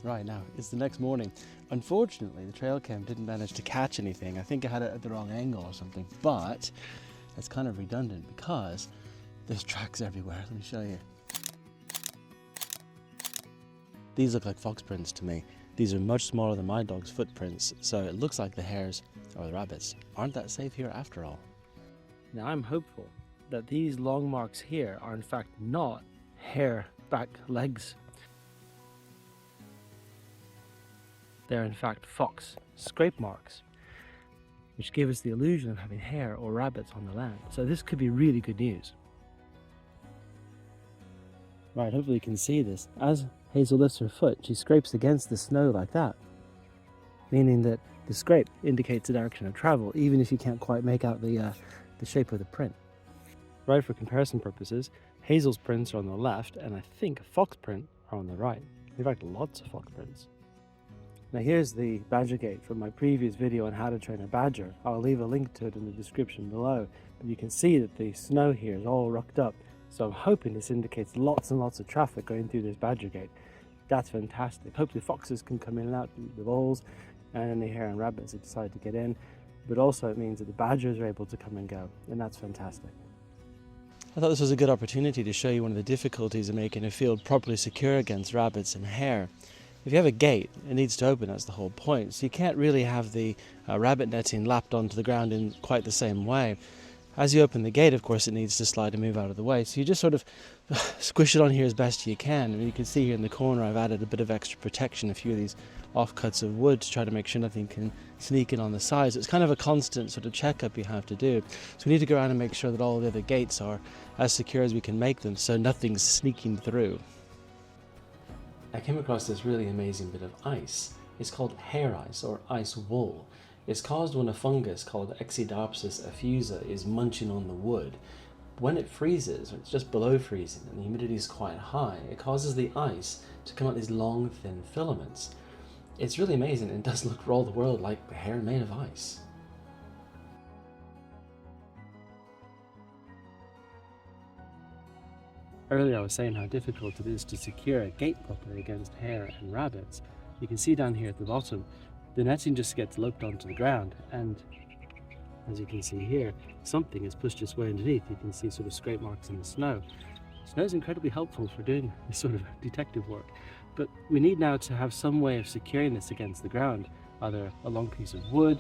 Right now, it's the next morning. Unfortunately, the trail cam didn't manage to catch anything. I think I had it at the wrong angle or something, but it's kind of redundant because there's tracks everywhere. Let me show you. These look like fox prints to me. These are much smaller than my dog's footprints, so it looks like the hares or the rabbits aren't that safe here after all. Now I'm hopeful that these long marks here are in fact not hare back legs. They're in fact fox scrape marks, which give us the illusion of having hare or rabbits on the land. So this could be really good news. Right, hopefully you can see this. As Hazel lifts her foot, she scrapes against the snow like that, meaning that the scrape indicates the direction of travel, even if you can't quite make out the shape of the print. Right, for comparison purposes, Hazel's prints are on the left, and I think a fox print are on the right. In fact, lots of fox prints. Now here's the badger gate from my previous video on how to train a badger. I'll leave a link to it in the description below, but you can see that the snow here is all rucked up. So I'm hoping this indicates lots and lots of traffic going through this badger gate. That's fantastic. Hopefully foxes can come in and out the voles and any hare and rabbits that decide to get in, but also it means that the badgers are able to come and go, and that's fantastic. I thought this was a good opportunity to show you one of the difficulties of making a field properly secure against rabbits and hare. If you have a gate, it needs to open, that's the whole point. So you can't really have the rabbit netting lapped onto the ground in quite the same way. As you open the gate, of course, it needs to slide and move out of the way. So you just sort of squish it on here as best you can. And you can see here in the corner, I've added a bit of extra protection, a few of these offcuts of wood to try to make sure nothing can sneak in on the sides. It's kind of a constant sort of checkup you have to do. So we need to go around and make sure that all the other gates are as secure as we can make them, so nothing's sneaking through. I came across this really amazing bit of ice. It's called hare ice or ice wool. It's caused when a fungus called Exidopsis effusa is munching on the wood. When it freezes, it's just below freezing and the humidity is quite high, it causes the ice to come out these long thin filaments. It's really amazing and it does look for all the world like hair made of ice. Earlier I was saying how difficult it is to secure a gate properly against hare and rabbits. You can see down here at the bottom, the netting just gets loped onto the ground, and as you can see here, something has pushed its way underneath. You can see sort of scrape marks in the snow. Snow is incredibly helpful for doing this sort of detective work, but we need now to have some way of securing this against the ground, either a long piece of wood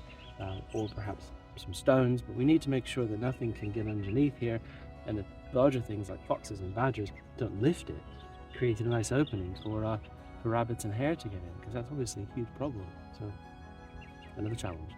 or perhaps some stones, but we need to make sure that nothing can get underneath here and that larger things like foxes and badgers don't lift it, creating a nice opening for rabbits and hare to get in, because that's obviously a huge problem. So another challenge.